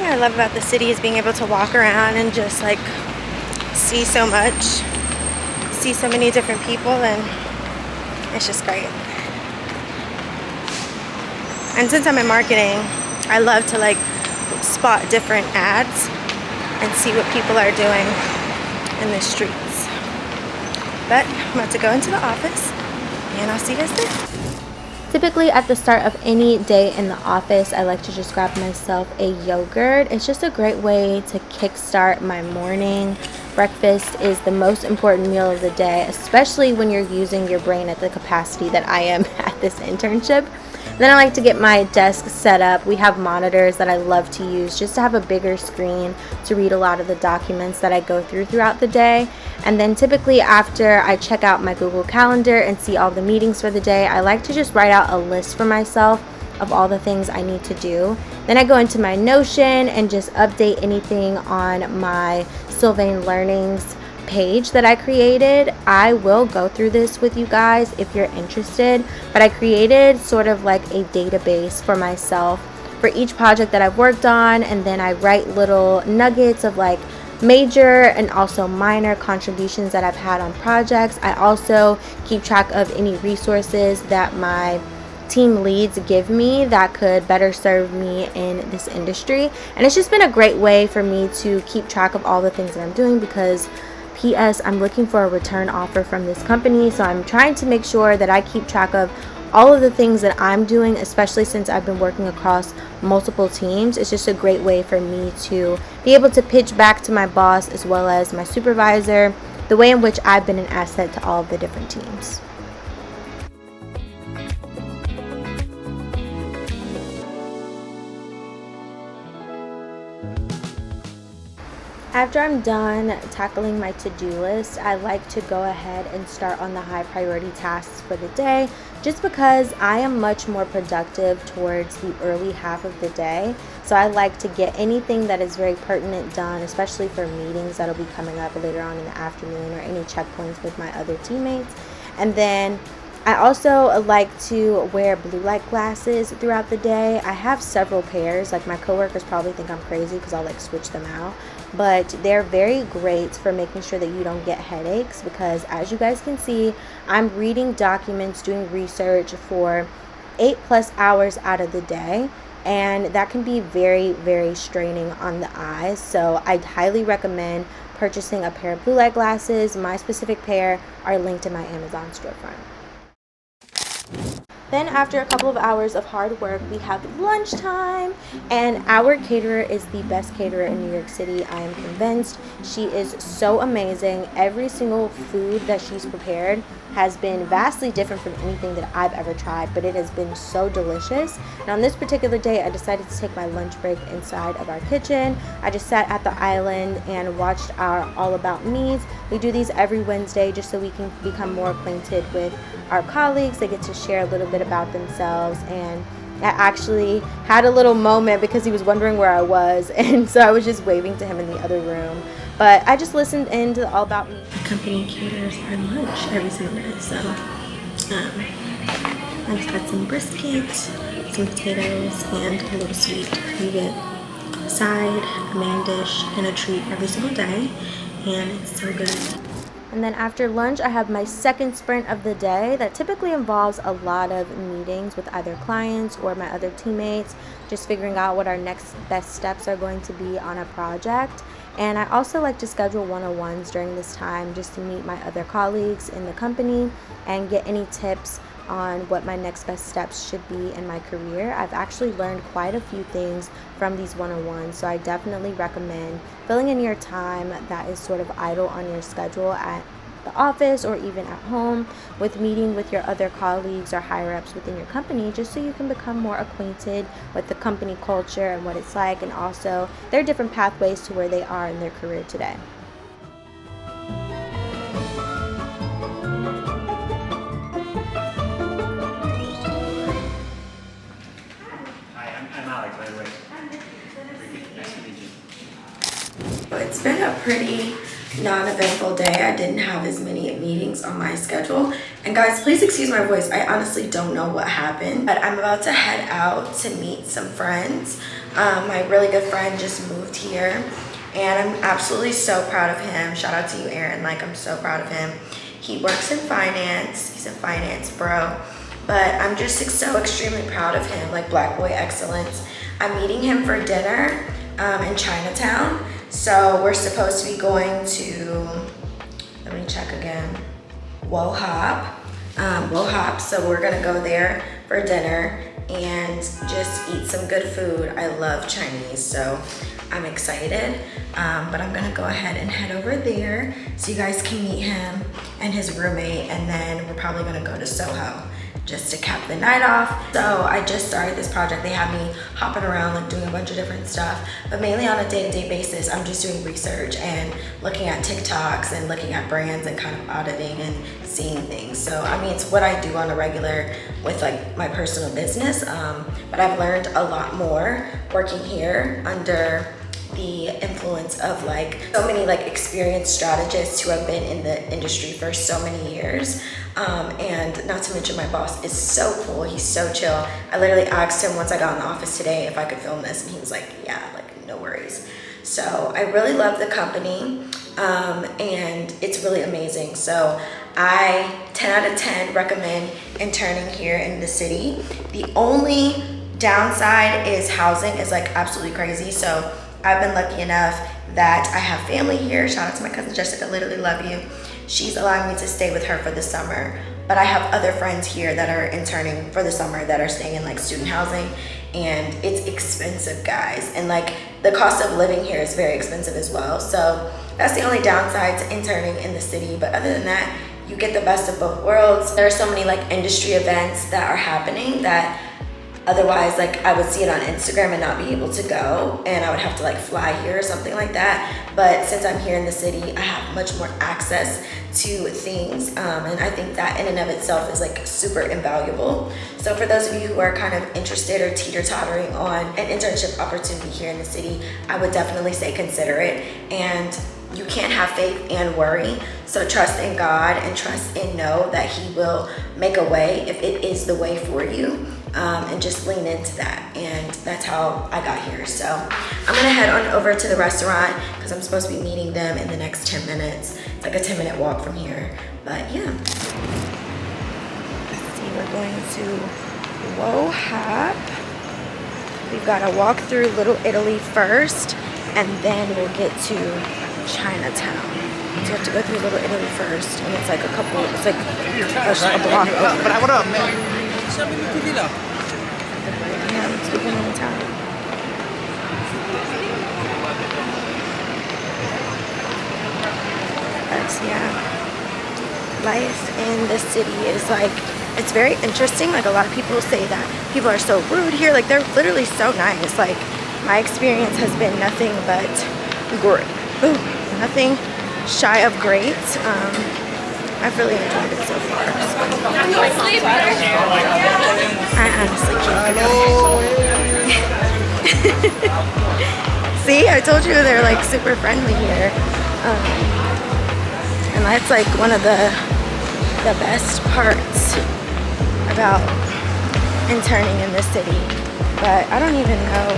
I love about the city is being able to walk around and just like see so much, see so many different people, and it's just great. And since I'm in marketing, I love to like spot different ads and see what people are doing in the streets. But I'm about to go into the office and I'll see you guys there. Typically at the start of any day in the office, I like to just grab myself a yogurt. It's just a great way to kickstart my morning. Breakfast is the most important meal of the day, especially when you're using your brain at the capacity that I am at this internship. Then I like to get my desk set up. We have monitors that I love to use just to have a bigger screen to read a lot of the documents that I go through throughout the day. And then typically after I check out my Google Calendar and see all the meetings for the day, I like to just write out a list for myself of all the things I need to do. Then I go into my Notion and just update anything on my Sylvain Learnings page that I created. I will go through this with you guys if you're interested, but I created sort of like a database for myself for each project that I've worked on, and then I write little nuggets of like major and also minor contributions that I've had on projects. I also keep track of any resources that my team leads give me that could better serve me in this industry, and it's just been a great way for me to keep track of all the things that I'm doing because P.S. I'm looking for a return offer from this company, so I'm trying to make sure that I keep track of all of the things that I'm doing, especially since I've been working across multiple teams. It's just a great way for me to be able to pitch back to my boss as well as my supervisor the way in which I've been an asset to all of the different teams. After I'm done tackling my to-do list, I like to go ahead and start on the high priority tasks for the day, just because I am much more productive towards the early half of the day. So I like to get anything that is very pertinent done, especially for meetings that'll be coming up later on in the afternoon or any checkpoints with my other teammates. And then I also like to wear blue light glasses throughout the day. I have several pairs. Like, my coworkers probably think I'm crazy because I'll like switch them out, but they're very great for making sure that you don't get headaches, because as you guys can see, I'm reading documents, doing research for 8+ hours out of the day, and that can be very, very straining on the eyes. So I'd highly recommend purchasing a pair of blue light glasses. My specific pair are linked in my Amazon storefront. Then after a couple of hours of hard work, we have lunchtime, and our caterer is the best caterer in New York City. I am convinced. She is so amazing. Every single food that she's prepared has been vastly different from anything that I've ever tried, but it has been so delicious. And on this particular day, I decided to take my lunch break inside of our kitchen. I just sat at the island and watched our All About Me's. We do these every Wednesday just so we can become more acquainted with our colleagues. They get to share a little bit about themselves, and I actually had a little moment because he was wondering where I was, and so I was just waving to him in the other room. But I just listened in to the All About Me. The company caters our lunch every single day, so I just got some brisket, some potatoes, and a little sweet. You get a side, a main dish, and a treat every single day, and it's so good. And then after lunch, I have my second sprint of the day that typically involves a lot of meetings with either clients or my other teammates, just figuring out what our next best steps are going to be on a project. And I also like to schedule one-on-ones during this time just to meet my other colleagues in the company and get any tips on what my next best steps should be in my career. I've actually learned quite a few things from these one-on-ones, so I definitely recommend filling in your time that is sort of idle on your schedule at the office or even at home with meeting with your other colleagues or higher ups within your company, just so you can become more acquainted with the company culture and what it's like, and also their different pathways to where they are in their career today. It's been a pretty non-eventful day. I didn't have as many meetings on my schedule. And guys, please excuse my voice. I honestly don't know what happened, but I'm about to head out to meet some friends. My really good friend just moved here, and I'm absolutely so proud of him. Shout out to you, Aaron. Like, I'm so proud of him. He works in finance. He's a finance bro. But I'm just so extremely proud of him, like Black boy excellence. I'm meeting him for dinner in Chinatown. So we're supposed to be going to, let me check again, Wo Hop. So we're gonna go there for dinner and just eat some good food. I love Chinese, so I'm excited. But I'm gonna go ahead and head over there so you guys can meet him and his roommate, and then we're probably gonna go to Soho just to cap the night off. So I just started this project. They have me hopping around, like doing a bunch of different stuff, but mainly on a day-to-day basis, I'm just doing research and looking at TikToks and looking at brands and kind of auditing and seeing things. So I mean, it's what I do on a regular with like my personal business, but I've learned a lot more working here under the influence of like so many like experienced strategists who have been in the industry for so many years. And not to mention my boss is so cool. He's so chill. I literally asked him once I got in the office today if I could film this, and he was like, yeah, like no worries. So I really love the company, and it's really amazing. So I 10 out of 10 recommend interning here in the city. The only downside is housing is like absolutely crazy. So I've been lucky enough that I have family here. Shout out to my cousin Jessica, literally love you. She's allowing me to stay with her for the summer. But I have other friends here that are interning for the summer that are staying in like student housing, and it's expensive, guys. And like the cost of living here is very expensive as well. So that's the only downside to interning in the city. But other than that, you get the best of both worlds. There are so many like industry events that are happening that otherwise, like I would see it on Instagram and not be able to go, and I would have to like fly here or something like that. But since I'm here in the city, I have much more access to things, and I think that in and of itself is like super invaluable. So for those of you who are kind of interested or teeter-tottering on an internship opportunity here in the city, I would definitely say consider it. And you can't have faith and worry. So trust in God and trust and know that He will make a way if it is the way for you. And just lean into that, and that's how I got here. So I'm gonna head on over to the restaurant because I'm supposed to be meeting them in the next 10 minutes. It's like a 10-minute walk from here, but yeah. Let's see, we're going to Wo Hop. We've got to walk through Little Italy first, and then we'll get to Chinatown. So you have to go through Little Italy first, and it's like a couple, it's like a block over. What up, man? Yeah, I'm speaking in Italian. But yeah, life in the city is like, it's very interesting. Like a lot of people say that people are so rude here. Like they're literally so nice. Like my experience has been nothing but great. Nothing shy of great. I've really enjoyed it so far. So. I honestly can't. See, I told you they're like super friendly here. And that's like one of the best parts about interning in the city. But I don't even know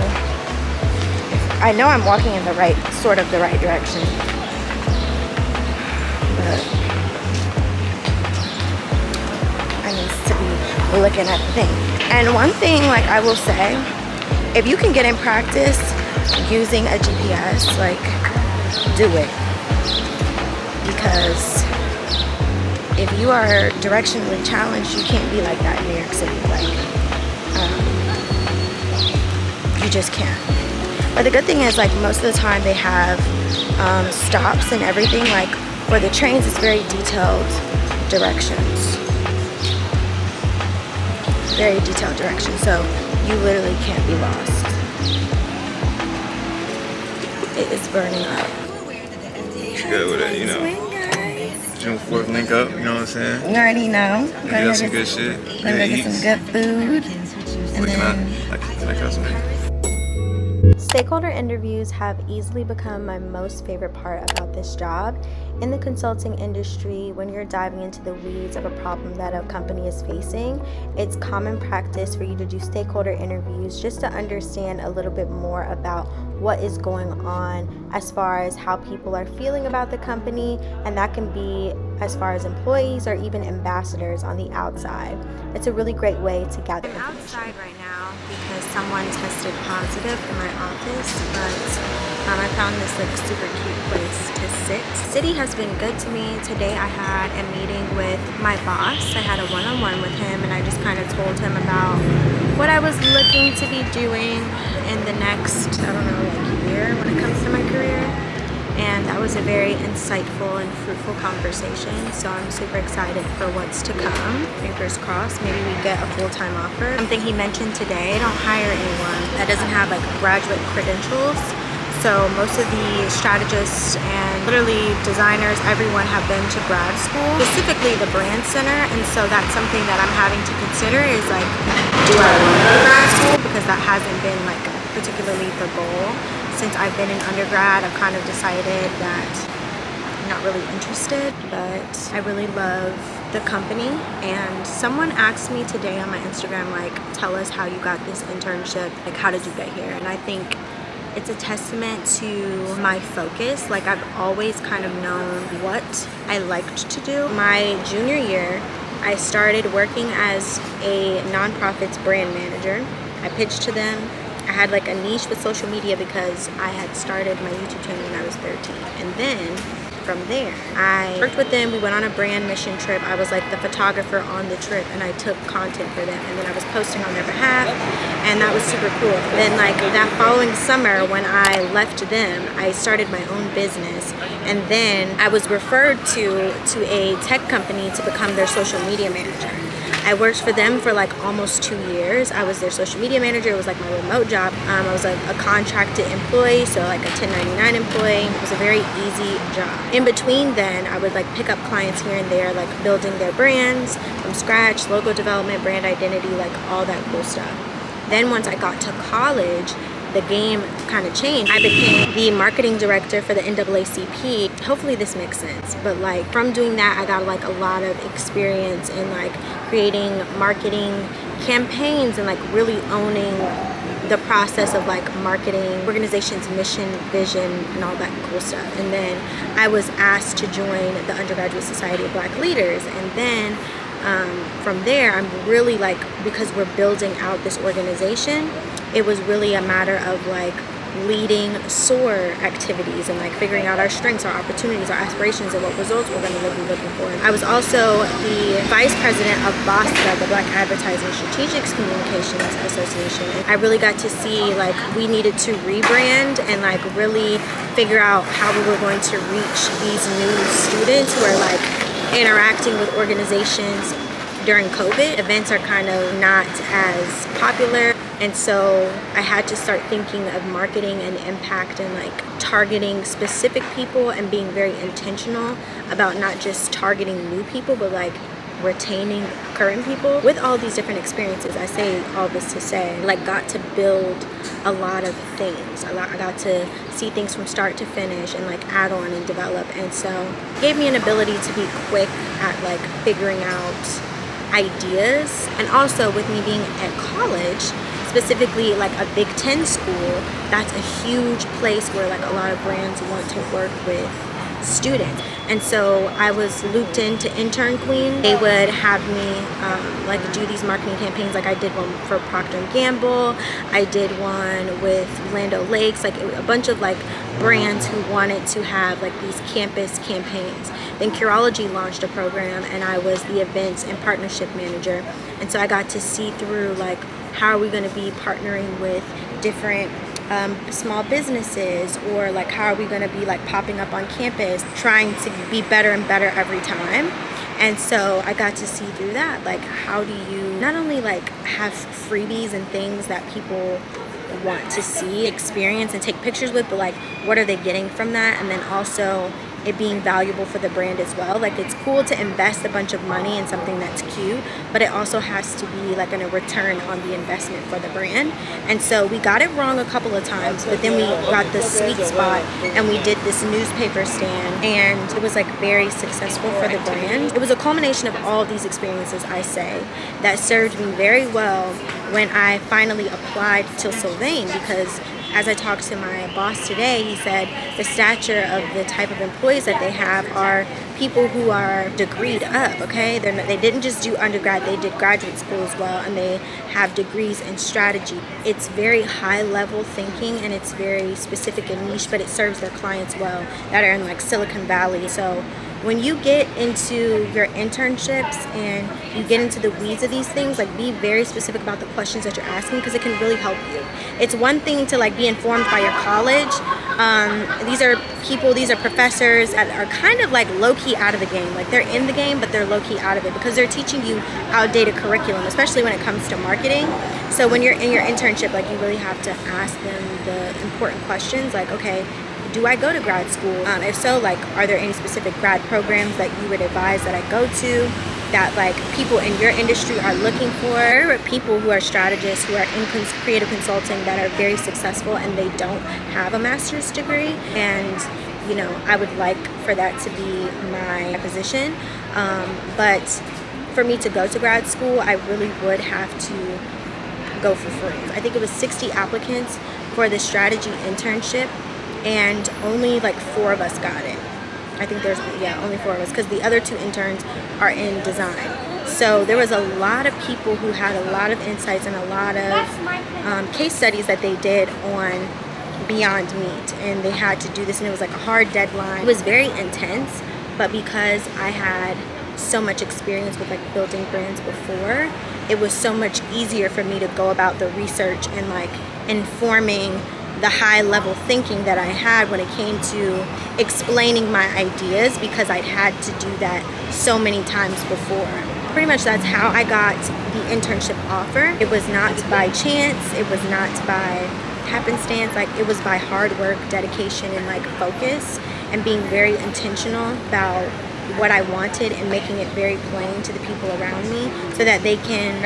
if, I know I'm walking in the right direction. But to be looking at things. And one thing, like I will say, if you can get in practice using a GPS, like do it, because if you are directionally challenged, you can't be like that in New York City. Like you just can't. But the good thing is, like most of the time they have stops and everything. Like for the trains, it's very detailed directions. Very detailed direction, so you literally can't be lost. It is burning up. She good with it, you know. June 4th link up, you know what I'm saying? You already know. Go get some good shit. Gonna go get some good food. And then I got some. Stakeholder interviews have easily become my most favorite part about this job. In the consulting industry, when you're diving into the weeds of a problem that a company is facing, it's common practice for you to do stakeholder interviews just to understand a little bit more about what is going on as far as how people are feeling about the company, and that can be as far as employees or even ambassadors on the outside. It's a really great way to gather information. I'm outside right now because someone tested positive in my office, but I found this like super cute place to sit. The city has been good to me. Today I had a meeting with my boss. I had a one-on-one with him, and I just kind of told him about what I was looking to be doing in the next, I don't know, like year when it comes to my career. And that was a very insightful and fruitful conversation, so I'm super excited for what's to come. Fingers crossed, maybe we get a full-time offer. Something he mentioned today, don't hire anyone that doesn't have like graduate credentials. So most of the strategists and literally designers, everyone have been to grad school, specifically the brand center. And so that's something that I'm having to consider is like, do I want to go to grad school? Because that hasn't been like particularly the goal. Since I've been in undergrad, I've kind of decided that I'm not really interested, but I really love the company. And someone asked me today on my Instagram, like, tell us how you got this internship, like how did you get here? And I think it's a testament to my focus. Like I've always kind of known what I liked to do. My junior year, I started working as a nonprofit's brand manager. I pitched to them. I had like a niche with social media because I had started my YouTube channel when I was 13. And then from there, I worked with them. We went on a brand mission trip. I was like the photographer on the trip, and I took content for them. And then I was posting on their behalf, and that was super cool. Then like that following summer when I left them, I started my own business. And then I was referred to a tech company to become their social media manager. I worked for them for like almost 2 years. I was their social media manager. It was like my remote job. I was a contracted employee, so like a 1099 employee. It was a very easy job. In between then, I would like pick up clients here and there, like building their brands from scratch, logo development, brand identity, like all that cool stuff. Then once I got to college, the game kind of changed. I became the marketing director for the NAACP. Hopefully this makes sense, but like from doing that, I got like a lot of experience in like creating marketing campaigns and like really owning the process of like marketing organization's mission, vision, and all that cool stuff. And then I was asked to join the Undergraduate Society of Black Leaders, and then from there, I'm really like, because we're building out this organization, it was really a matter of like leading SOAR activities and like figuring out our strengths, our opportunities, our aspirations, and what results we're going to be looking for. I was also the vice president of BASCA, the Black Advertising Strategic Communications Association. And I really got to see like we needed to rebrand and like really figure out how we were going to reach these new students who are like interacting with organizations during COVID. Events are kind of not as popular, and so I had to start thinking of marketing and impact and like targeting specific people and being very intentional about not just targeting new people but like retaining current people. With all these different experiences, I say all this to say, like, got to build a lot of things. I got to see things from start to finish and like add on and develop, and so it gave me an ability to be quick at like figuring out ideas. And also with me being at college, specifically like a Big Ten school, that's a huge place where like a lot of brands want to work with students. And so I was looped into Intern Queen. They would have me like do these marketing campaigns. Like I did one for Procter & Gamble. I did one with Land O'Lakes, like a bunch of like brands who wanted to have like these campus campaigns. Then Curology launched a program, and I was the events and partnership manager. And so I got to see through like how are we going to be partnering with different small businesses, or like how are we going to be like popping up on campus, trying to be better and better every time. And so I got to see through that, like how do you not only like have freebies and things that people want to see, experience, and take pictures with, but like what are they getting from that? And then also it being valuable for the brand as well. Like, it's cool to invest a bunch of money in something that's cute, but it also has to be like a return on the investment for the brand. And so we got it wrong a couple of times, but then we got the sweet spot and we did this newspaper stand, and it was like very successful for the brand. It was a culmination of all of these experiences, I say, that served me very well when I finally applied to Sylvain, because as I talked to my boss today, he said the stature of the type of employees that they have are people who are degreed up, okay? They didn't just do undergrad, they did graduate school as well, and they have degrees in strategy. It's very high level thinking, and it's very specific and niche, but it serves their clients well that are in like Silicon Valley. So when you get into your internships and you get into the weeds of these things, like, be very specific about the questions that you're asking, because it can really help you. It's one thing to like be informed by your college. These are people, these are professors that are kind of like low-key out of the game. Like, they're in the game, but they're low-key out of it because they're teaching you outdated curriculum, especially when it comes to marketing. So when you're in your internship, like, you really have to ask them the important questions, like, okay, do I go to grad school? If so, like, are there any specific grad programs that you would advise that I go to that like people in your industry are looking for? People who are strategists, who are in creative consulting, that are very successful and they don't have a master's degree, and you know, I would like for that to be my position. But for me to go to grad school, I really would have to go for free. I think it was 60 applicants for the strategy internship, and only like 4 of us got it. I think there's, yeah, only 4 of us, because the other 2 interns are in design. So there was a lot of people who had a lot of insights and a lot of case studies that they did on Beyond Meat, and they had to do this, and it was like a hard deadline. It was very intense, but because I had so much experience with like building brands before, it was so much easier for me to go about the research and like informing the high level thinking that I had when it came to explaining my ideas, because I'd had to do that so many times before. Pretty much that's how I got the internship offer. It was not by chance, it was not by happenstance, like, it was by hard work, dedication, and like focus, and being very intentional about what I wanted and making it very plain to the people around me so that they can,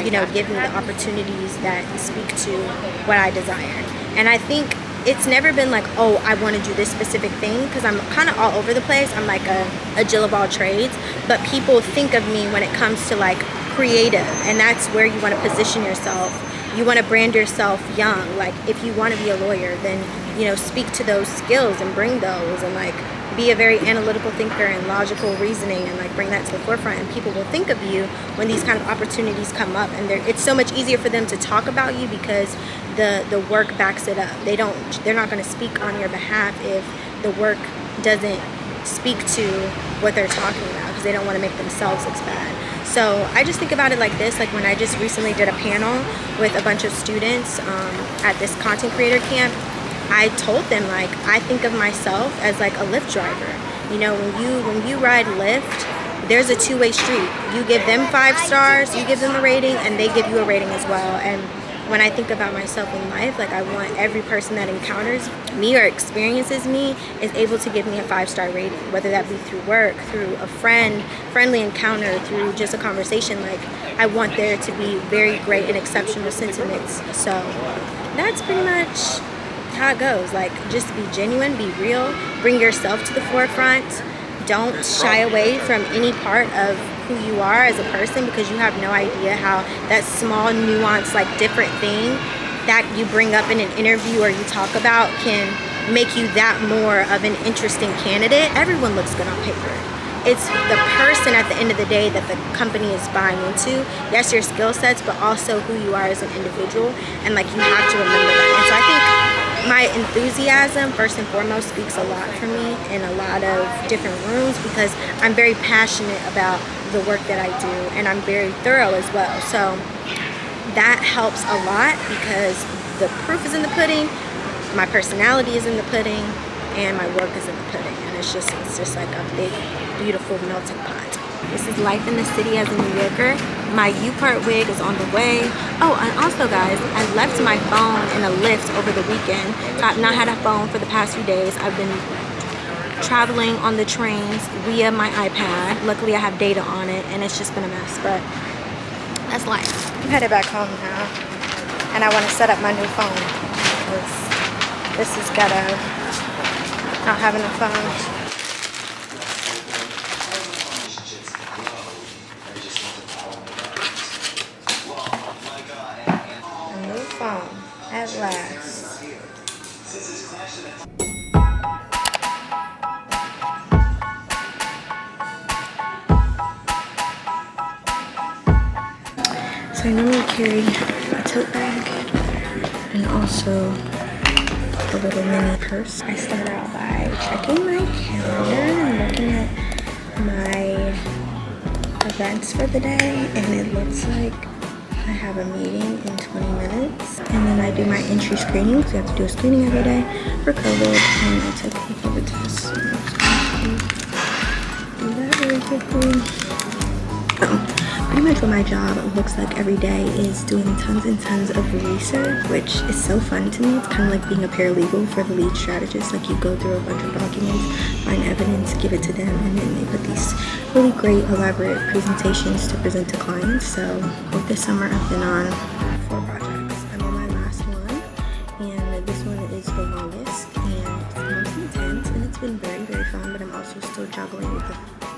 you know, give me the opportunities that speak to what I desire. And I think it's never been like, oh, I want to do this specific thing, because I'm kind of all over the place. I'm like a Jill of all trades, but people think of me when it comes to like creative, and that's where you want to position yourself. You want to brand yourself young. Like, if you want to be a lawyer, then, you know, speak to those skills and bring those, and like be a very analytical thinker and logical reasoning, and like bring that to the forefront, and people will think of you when these kind of opportunities come up, and it's so much easier for them to talk about you because the work backs it up. They're not going to speak on your behalf if the work doesn't speak to what they're talking about, because they don't want to make themselves look bad. So I just think about it like this, like when I just recently did a panel with a bunch of students at this content creator camp, I told them, like, I think of myself as like a Lyft driver. You know, when you ride Lyft, there's a two-way street. You give them 5 stars, you give them a rating, and they give you a rating as well. And when I think about myself in life, like, I want every person that encounters me or experiences me is able to give me a 5-star rating, whether that be through work, through a friendly encounter, through just a conversation. Like, I want there to be very great and exceptional sentiments. So that's pretty much how it goes. Like, just be genuine, be real, bring yourself to the forefront. Don't shy away from any part of who you are as a person, because you have no idea how that small, nuanced, like, different thing that you bring up in an interview or you talk about can make you that more of an interesting candidate. Everyone looks good on paper. It's the person at the end of the day that the company is buying into. Yes, your skill sets, but also who you are as an individual, and like, you have to remember that. And so I think my enthusiasm, first and foremost, speaks a lot for me in a lot of different rooms, because I'm very passionate about the work that I do, and I'm very thorough as well. So that helps a lot, because the proof is in the pudding, my personality is in the pudding, and my work is in the pudding. And it's just like a big, beautiful melting pot. This is life in the city as a New Yorker. My U-part wig is on the way. Oh, and also, guys, I left my phone in a Lyft over the weekend. So I've not had a phone for the past few days. I've been traveling on the trains via my iPad. Luckily I have data on it and it's just been a mess, but that's life. I'm headed back home now and I want to set up my new phone because this is ghetto, not having a phone. Phone at last. So I normally carry a tote bag and also a little mini purse. I start out by checking my calendar and looking at my events for the day, and it looks like I have a meeting in 20 minutes, and then I do my entry screening because you have to do a screening every day for COVID, and I took a COVID test. So I'm just gonna do that really quickly. Pretty much what my job looks like every day is doing tons and tons of research, which is so fun to me. It's kind of like being a paralegal for the lead strategist. Like, you go through a bunch of documents, find evidence, give it to them, and then they put these really great elaborate presentations to present to clients. So with this summer I've been on 4 projects. I'm on my last one, and this one is the longest and it's the most intense, and it's been very, very fun, but I'm also still juggling with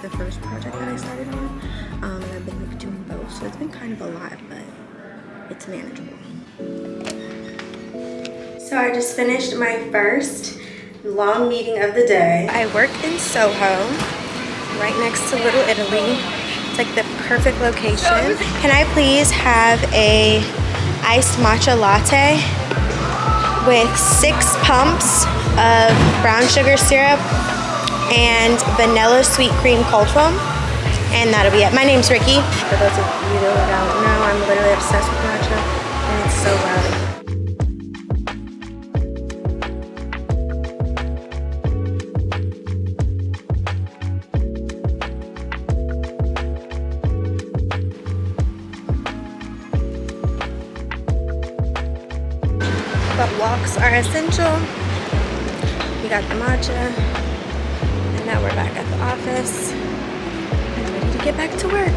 the first project that I started on, and I've been like doing both, so it's been kind of a lot, but it's manageable. So I just finished my first long meeting of the day. I work in Soho, right next to Little Italy. It's like the perfect location. Can I please have a iced matcha latte with 6 pumps of brown sugar syrup and vanilla sweet cream cold foam, and that'll be it. My name's Rikki. For those of you who don't know, I'm literally obsessed with matcha, and it's so loud. But walks are essential. We got the matcha. Now we're back at the office and ready to get back to work.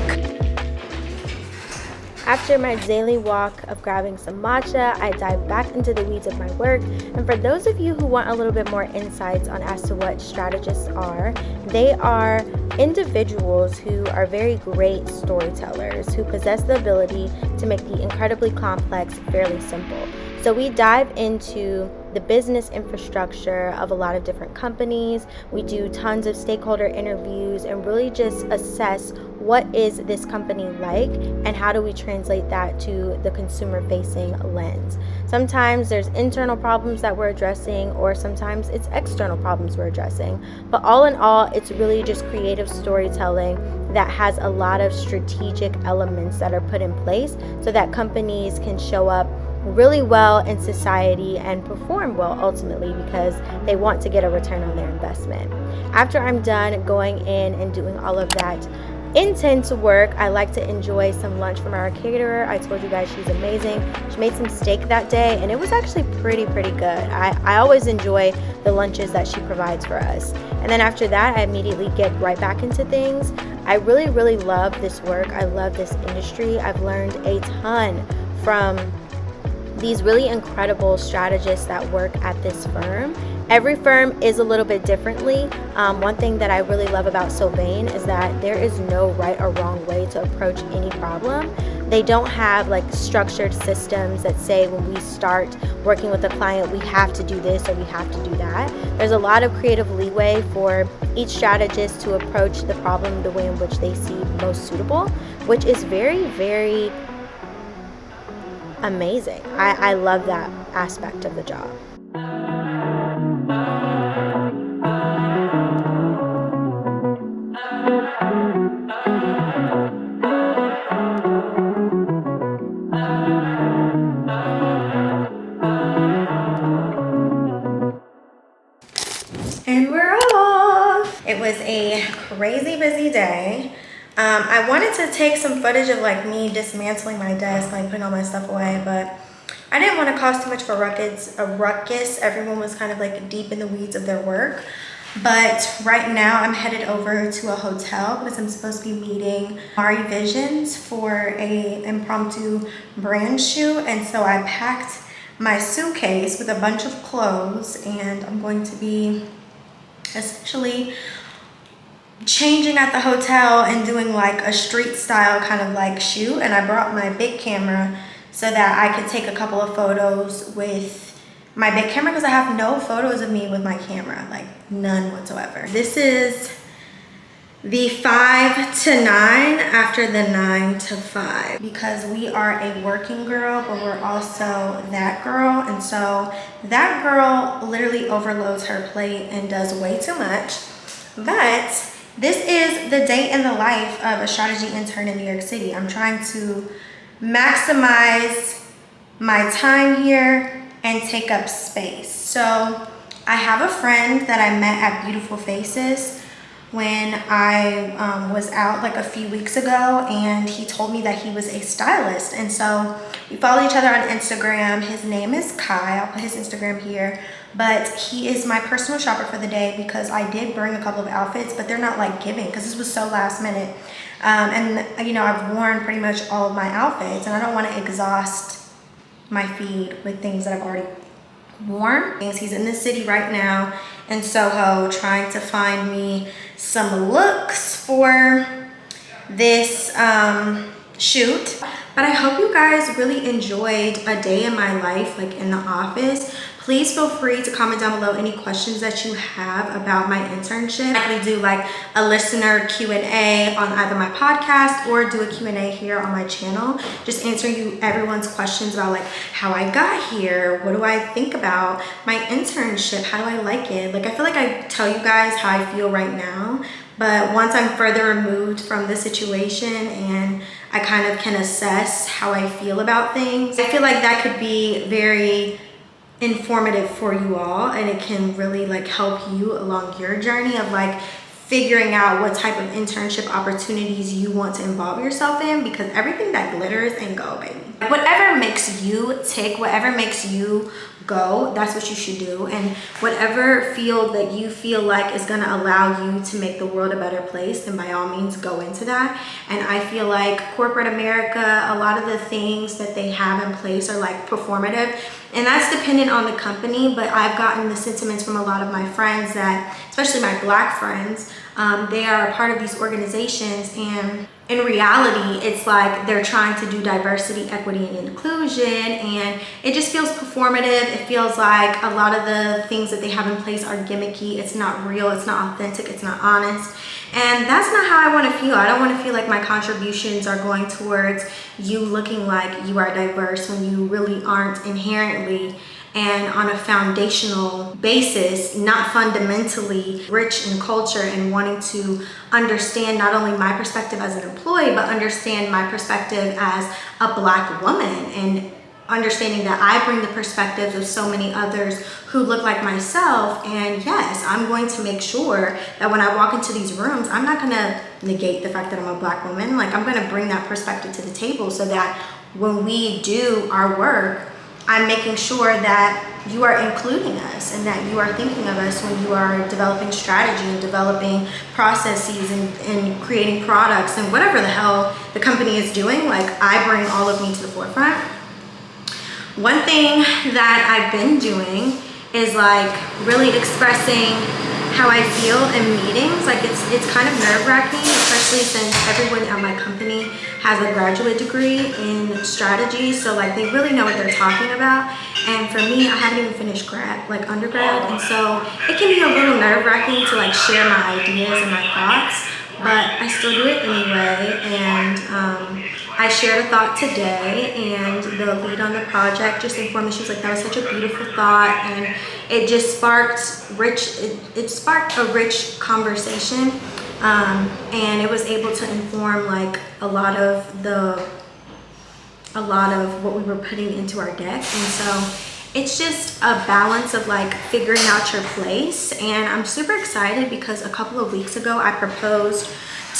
After my daily walk of grabbing some matcha, I dive back into the weeds of my work. And for those of you who want a little bit more insights on as to what strategists are, they are individuals who are very great storytellers, who possess the ability to make the incredibly complex fairly simple. So we dive into the business infrastructure of a lot of different companies. We do tons of stakeholder interviews and really just assess what is this company like and how do we translate that to the consumer facing lens. Sometimes there's internal problems that we're addressing, or sometimes it's external problems we're addressing. But all in all, it's really just creative storytelling that has a lot of strategic elements that are put in place so that companies can show up really well in society and perform well ultimately because they want to get a return on their investment. After I'm done going in and doing all of that intense work, I like to enjoy some lunch from our caterer. I told you guys she's amazing. She made some steak that day and it was actually pretty good. I always enjoy the lunches that she provides for us. And then after that, I immediately get right back into things. I really love this work. I love this industry. I've learned a ton from these really incredible strategists that work at this firm. Every firm is a little bit differently. One thing that I really love about Sylvain is that there is no right or wrong way to approach any problem. They don't have like structured systems that say when we start working with a client, we have to do this or we have to do that. There's a lot of creative leeway for each strategist to approach the problem the way in which they see most suitable, which is very amazing. I love that aspect of the job. And we're off. It was a crazy busy day. I wanted to take some footage of like me dismantling my desk, like putting all my stuff away, but I didn't want to cause too much of a ruckus. Everyone was kind of like deep in the weeds of their work. But right now I'm headed over to a hotel because I'm supposed to be meeting Mari Visions for a impromptu brand shoot. And so I packed my suitcase with a bunch of clothes, and I'm going to be essentially changing at the hotel and doing like a street style kind of like shoot. And I brought my big camera so that I could take a couple of photos with my big camera, because I have no photos of me with my camera, like none whatsoever. This is the 5 to 9 after the 9 to 5, because we are a working girl, but we're also that girl. And so that girl literally overloads her plate and does way too much. But this is the day in the life of a strategy intern in New York City. I'm trying to maximize my time here and take up space. So I have a friend that I met at Beautiful Faces when I was out like a few weeks ago, and he told me that he was a stylist. And so we follow each other on Instagram. His name is Kai. I'll put his Instagram here. But he is my personal shopper for the day, because I did bring a couple of outfits, but they're not like giving because this was so last minute. And you know, I've worn pretty much all of my outfits, and I don't want to exhaust my feed with things that I've already worn. He's in the city right now in Soho trying to find me some looks for this shoot. But I hope you guys really enjoyed a day in my life, like in the office. Please feel free to comment down below any questions that you have about my internship. I could do like a listener Q&A on either my podcast or do a Q&A here on my channel, just answering you everyone's questions about like how I got here, what do I think about my internship, how do I like it. Like, I feel like I tell you guys how I feel right now, but once I'm further removed from the situation and I kind of can assess how I feel about things, I feel like that could be very informative for you all, and it can really like help you along your journey of like figuring out what type of internship opportunities you want to involve yourself in, because everything that glitters ain't gold, baby. Whatever makes you tick, whatever makes you go, that's what you should do. And whatever field that you feel like is going to allow you to make the world a better place, then by all means go into that. And I feel like corporate America, a lot of the things that they have in place are like performative, and that's dependent on the company. But I've gotten the sentiments from a lot of my friends that, especially my Black friends, they are a part of these organizations, and in reality it's like they're trying to do diversity, equity, and inclusion, and it just feels performative. It feels like a lot of the things that they have in place are gimmicky. It's not real, it's not authentic, it's not honest. And that's not how I want to feel. I don't want to feel like my contributions are going towards you looking like you are diverse when you really aren't inherently, and on a foundational basis, not fundamentally rich in culture, and wanting to understand not only my perspective as an employee, but understand my perspective as a Black woman, and understanding that I bring the perspectives of so many others who look like myself. And yes, I'm going to make sure that when I walk into these rooms, I'm not going to negate the fact that I'm a Black woman. Like, I'm going to bring that perspective to the table, so that when we do our work, I'm making sure that you are including us, and that you are thinking of us when you are developing strategy and developing processes and creating products and whatever the hell the company is doing. Like, I bring all of me to the forefront. One thing that I've been doing is like really expressing how I feel in meetings. Like, it's kind of nerve-wracking, especially since everyone at my company has a graduate degree in strategy, so like they really know what they're talking about. And for me, I haven't even finished undergrad, and so it can be a little nerve-wracking to like share my ideas and my thoughts, but I still do it anyway. And I shared a thought today, and the lead on the project just informed me. She was like, that was such a beautiful thought, and it just sparked a rich conversation, and it was able to inform like a lot of what we were putting into our deck. And so it's just a balance of like figuring out your place. And I'm super excited because a couple of weeks ago I proposed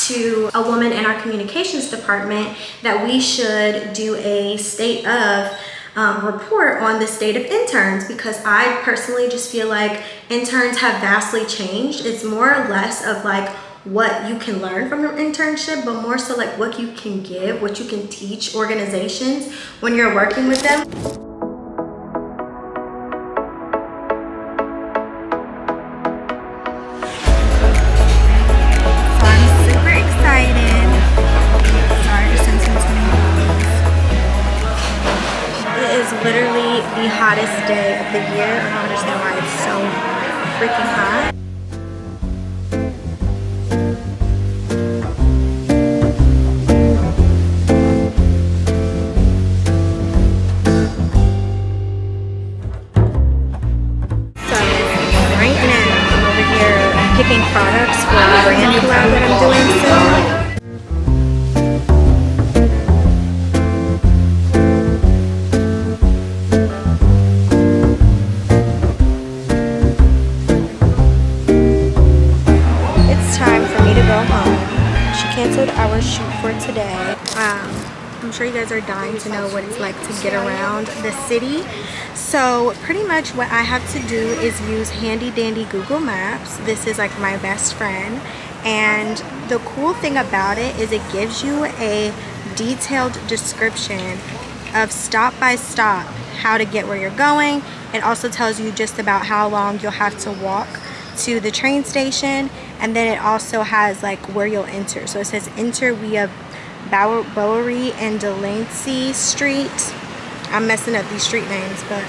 to a woman in our communications department that we should do a state of report on the state of interns, because I personally just feel like interns have vastly changed. It's more or less of like what you can learn from your internship, but more so like what you can give, what you can teach organizations when you're working with them. So I'm super excited. Sorry to send some $20. It is literally the hottest day of the year. I don't understand why it's so freaking hot. Picking products for a brand collab that I'm doing soon. It's time for me to go home. She canceled our shoot for today. I'm sure you guys are dying to know what it's like to get around the city. So pretty much what I have to do is use handy dandy Google Maps. This is like my best friend, and the cool thing about it is it gives you a detailed description of stop by stop how to get where you're going. It also tells you just about how long you'll have to walk to the train station, and then it also has like where you'll enter. So it says enter via Bowery and Delancey Street. I'm messing up these street names, but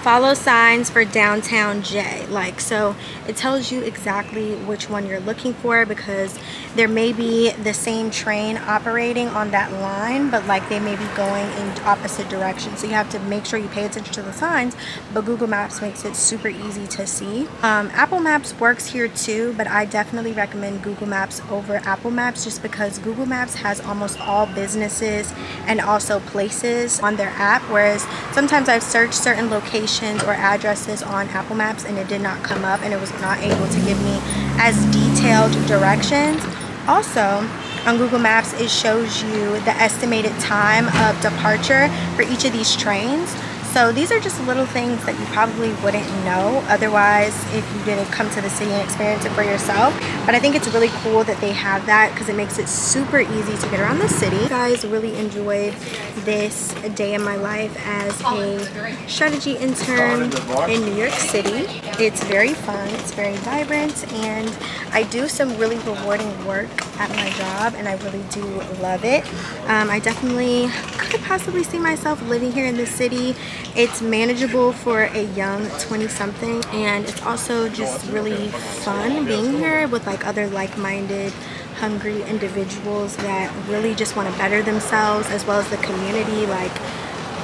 follow signs for downtown J. Like, so it tells you exactly which one you're looking for, because there may be the same train operating on that line, but like they may be going in opposite directions. So you have to make sure you pay attention to the signs, but Google Maps makes it super easy to see. Apple Maps works here too, but I definitely recommend Google Maps over Apple Maps, just because Google Maps has almost all businesses and also places on their app, whereas sometimes I've searched certain locations or addresses on Apple Maps and it did not come up, and it was not able to give me as detailed directions. Also, on Google Maps, it shows you the estimated time of departure for each of these trains. So these are just little things that you probably wouldn't know otherwise if you didn't come to the city and experience it for yourself. But I think it's really cool that they have that, because it makes it super easy to get around the city. You guys really enjoyed this day in my life as a strategy intern in New York City. It's very fun, it's very vibrant, and I do some really rewarding work at my job, and I really do love it. I definitely could possibly see myself living here in the city. It's manageable for a young 20-something, and it's also just really fun being here with like other like-minded, hungry individuals that really just want to better themselves, as well as the community. Like,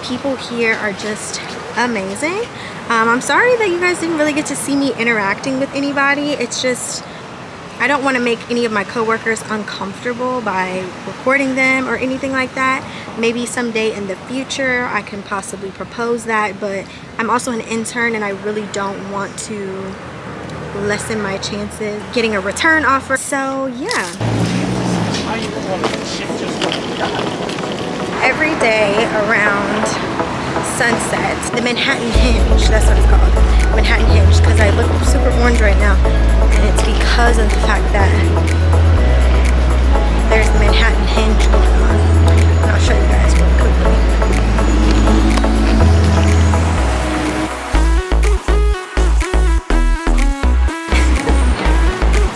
people here are just amazing. I'm sorry that you guys didn't really get to see me interacting with anybody. It's just, I don't want to make any of my coworkers uncomfortable by recording them or anything like that. Maybe someday in the future I can possibly propose that, but I'm also an intern and I really don't want to lessen my chances getting a return offer. So yeah. Every day around sunset, the Manhattan Hinge, that's what it's called, Manhattan Hinge, because I look super orange right now, and it's because of the fact that there's the Manhattan Hinge going on. And I'll show you guys real quickly.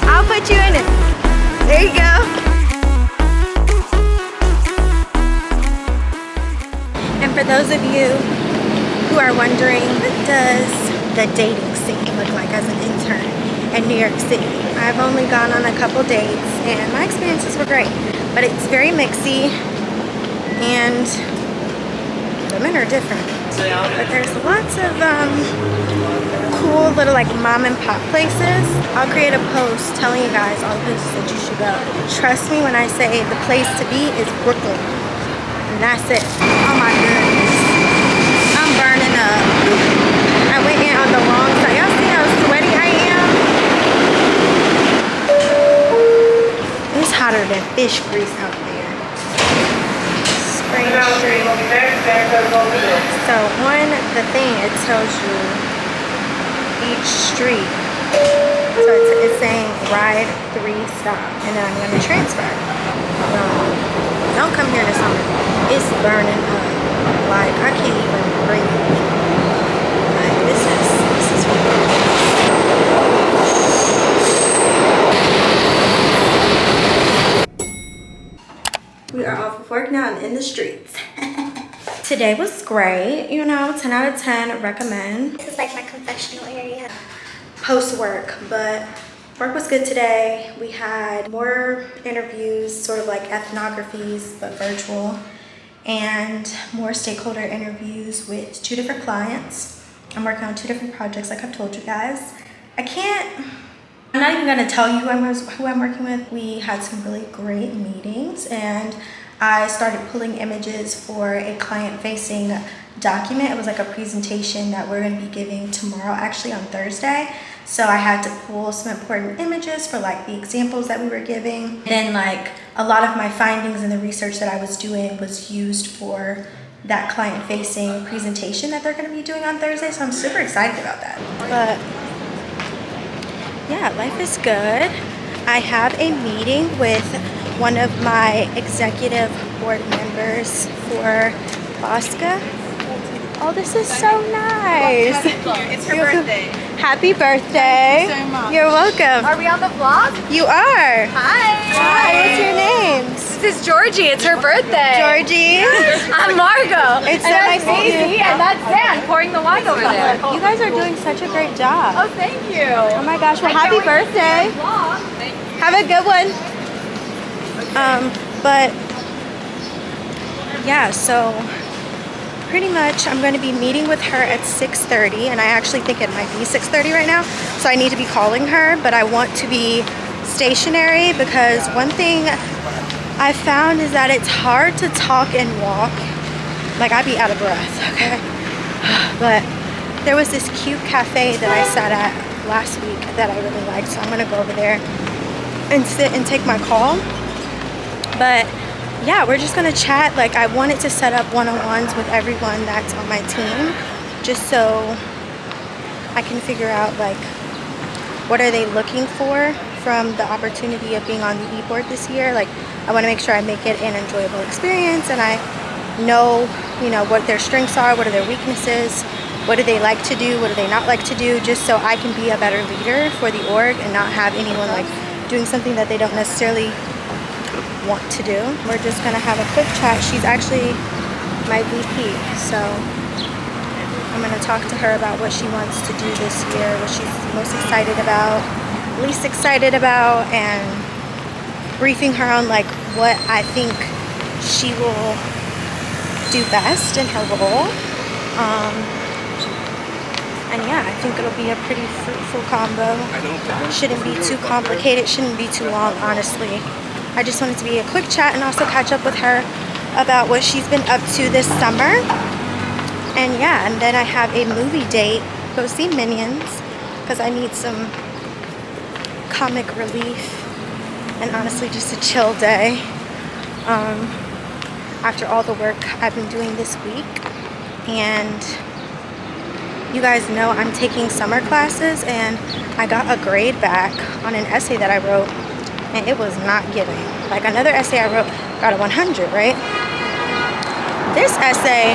I'll put you in it. There you go. And for those of you who are wondering, what does the dating scene look like as an intern in New York City? I've only gone on a couple dates and my experiences were great, but it's very mixy and the men are different. But there's lots of cool little like mom and pop places. I'll create a post telling you guys all the places that you should go. Trust me when I say the place to be is Brooklyn. And that's it. Oh my goodness. I'm burning up. I went in on the wrong side. Y'all see how sweaty I am? It's hotter than fish grease out there. Spray straight. So on the thing, it tells you each street. So it's saying ride 3 stop, and then I'm going to transfer. Don't come here this summer. It's burning up. Like, I can't even breathe. Like, this is We are off of work now and in the streets. Today was great, you know, 10 out of 10, recommend. This is like my confessional area. Post work, but work was good today. We had more interviews, sort of like ethnographies, but virtual, and more stakeholder interviews with 2 different clients. I'm working on 2 different projects, like I've told you guys. I'm not even gonna tell you who I'm working with. We had some really great meetings, and I started pulling images for a client-facing document. It was like a presentation that we're gonna be giving tomorrow, actually on Thursday. So I had to pull some important images for like the examples that we were giving. And then like a lot of my findings and the research that I was doing was used for that client-facing presentation that they're gonna be doing on Thursday. So I'm super excited about that. But yeah, life is good. I have a meeting with one of my executive board members for Bosca. Oh, this is so nice. It's her birthday. Happy birthday. Thank you so much. You're welcome. Are we on the vlog? You are. Hi. Hi, what's your names? This is Georgie. It's her birthday. Georgie. I'm Margot. It's so and nice that's to meet Maisie, you. and that's Dan pouring the wine over there. You guys are doing such a great job. Oh, thank you. Oh my gosh, well happy birthday. Thank you. Have a good one. But yeah, so pretty much I'm going to be meeting with her at 6:30, and I actually think it might be 6:30 right now, so I need to be calling her, but I want to be stationary because one thing I found is that it's hard to talk and walk. Like, I'd be out of breath, okay? But there was this cute cafe that I sat at last week that I really liked, so I'm gonna go over there and sit and take my call. But yeah, we're just gonna chat. Like, I wanted to set up one-on-ones with everyone that's on my team, just so I can figure out like what are they looking for from the opportunity of being on the e-board this year. Like, I want to make sure I make it an enjoyable experience, and I know, you know, what their strengths are, what are their weaknesses, what do they like to do, what do they not like to do, just so I can be a better leader for the org and not have anyone like doing something that they don't necessarily want to do. We're just gonna have a quick chat. She's actually my VP, so I'm gonna talk to her about what she wants to do this year, what she's most excited about, least excited about, and briefing her on like what I think she will do best in her role. And yeah, I think it'll be a pretty fruitful combo. Shouldn't be too complicated, shouldn't be too long, honestly. I just wanted to be a quick chat and also catch up with her about what she's been up to this summer. And yeah, and then I have a movie date. Go see Minions because I need some comic relief and honestly just a chill day after all the work I've been doing this week. And you guys know I'm taking summer classes, and I got a grade back on an essay that I wrote, and it was not giving. Like, another essay I wrote got a 100, right? This essay,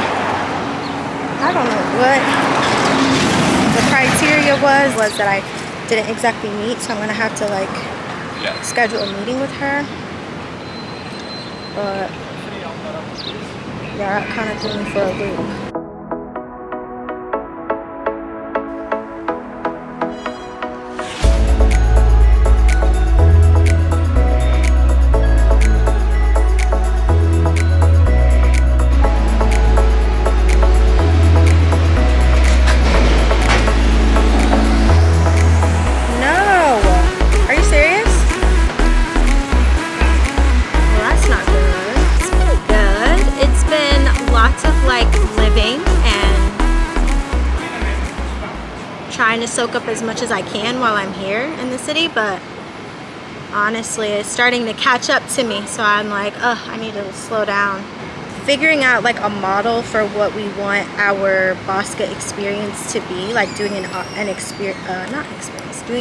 I don't know what the criteria was that I didn't exactly meet, so I'm gonna have to like schedule a meeting with her. But yeah, that kind of threw me for a loop. Trying to soak up as much as I can while I'm here in the city, but honestly it's starting to catch up to me, so I'm like, I need to slow down. figuring out like a model for what we want our Bosca experience to be, like doing doing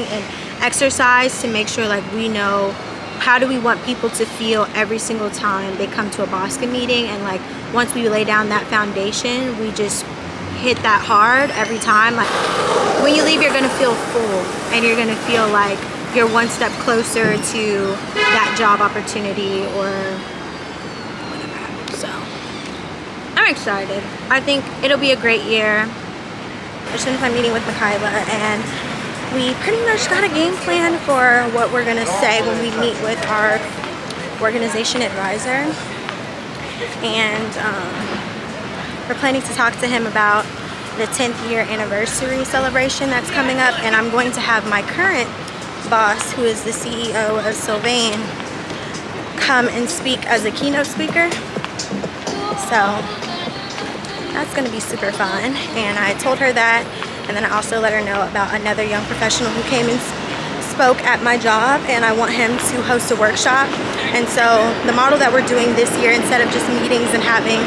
an exercise to make sure like we know how do we want people to feel every single time they come to a Bosca meeting, and like once we lay down that foundation, we just hit that hard every time. Like when you leave, you're gonna feel full and you're gonna feel like you're one step closer to that job opportunity or whatever. So I'm excited. I think it'll be a great year. Just finished my meeting with Michaela, and we pretty much got a game plan for what we're gonna say when we meet with our organization advisor. And we're planning to talk to him about the 10th year anniversary celebration that's coming up, and I'm going to have my current boss, who is the CEO of Sylvain, come and speak as a keynote speaker. So that's going to be super fun, and I told her that, and then I also let her know about another young professional who came and spoke at my job, and I want him to host a workshop. And so the model that we're doing this year, instead of just meetings and having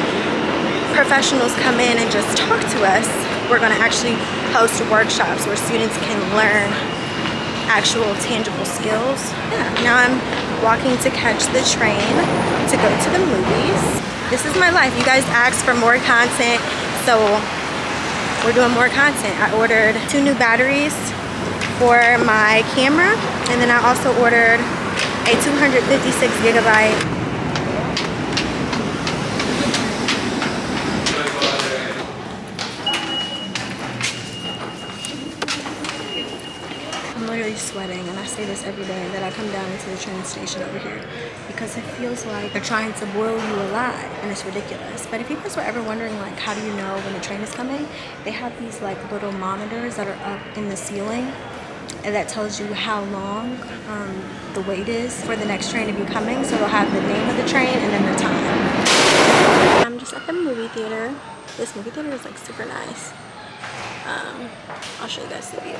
professionals come in and just talk to us, we're going to actually host workshops where students can learn actual tangible skills. Yeah, now I'm walking to catch the train to go to the movies. This is my life. You guys asked for more content, so we're doing more content. I ordered 2 new batteries for my camera, and then I also ordered a 256 gigabyte sweating, and I say this every day that I come down into the train station over here because it feels like they're trying to boil you alive, and it's ridiculous. But if you guys were ever wondering like how do you know when the train is coming, they have these like little monitors that are up in the ceiling, and that tells you how long the wait is for the next train to be coming. So they'll have the name of the train and then the time. I'm just at the movie theater. This movie theater is like super nice. I'll show you guys the view.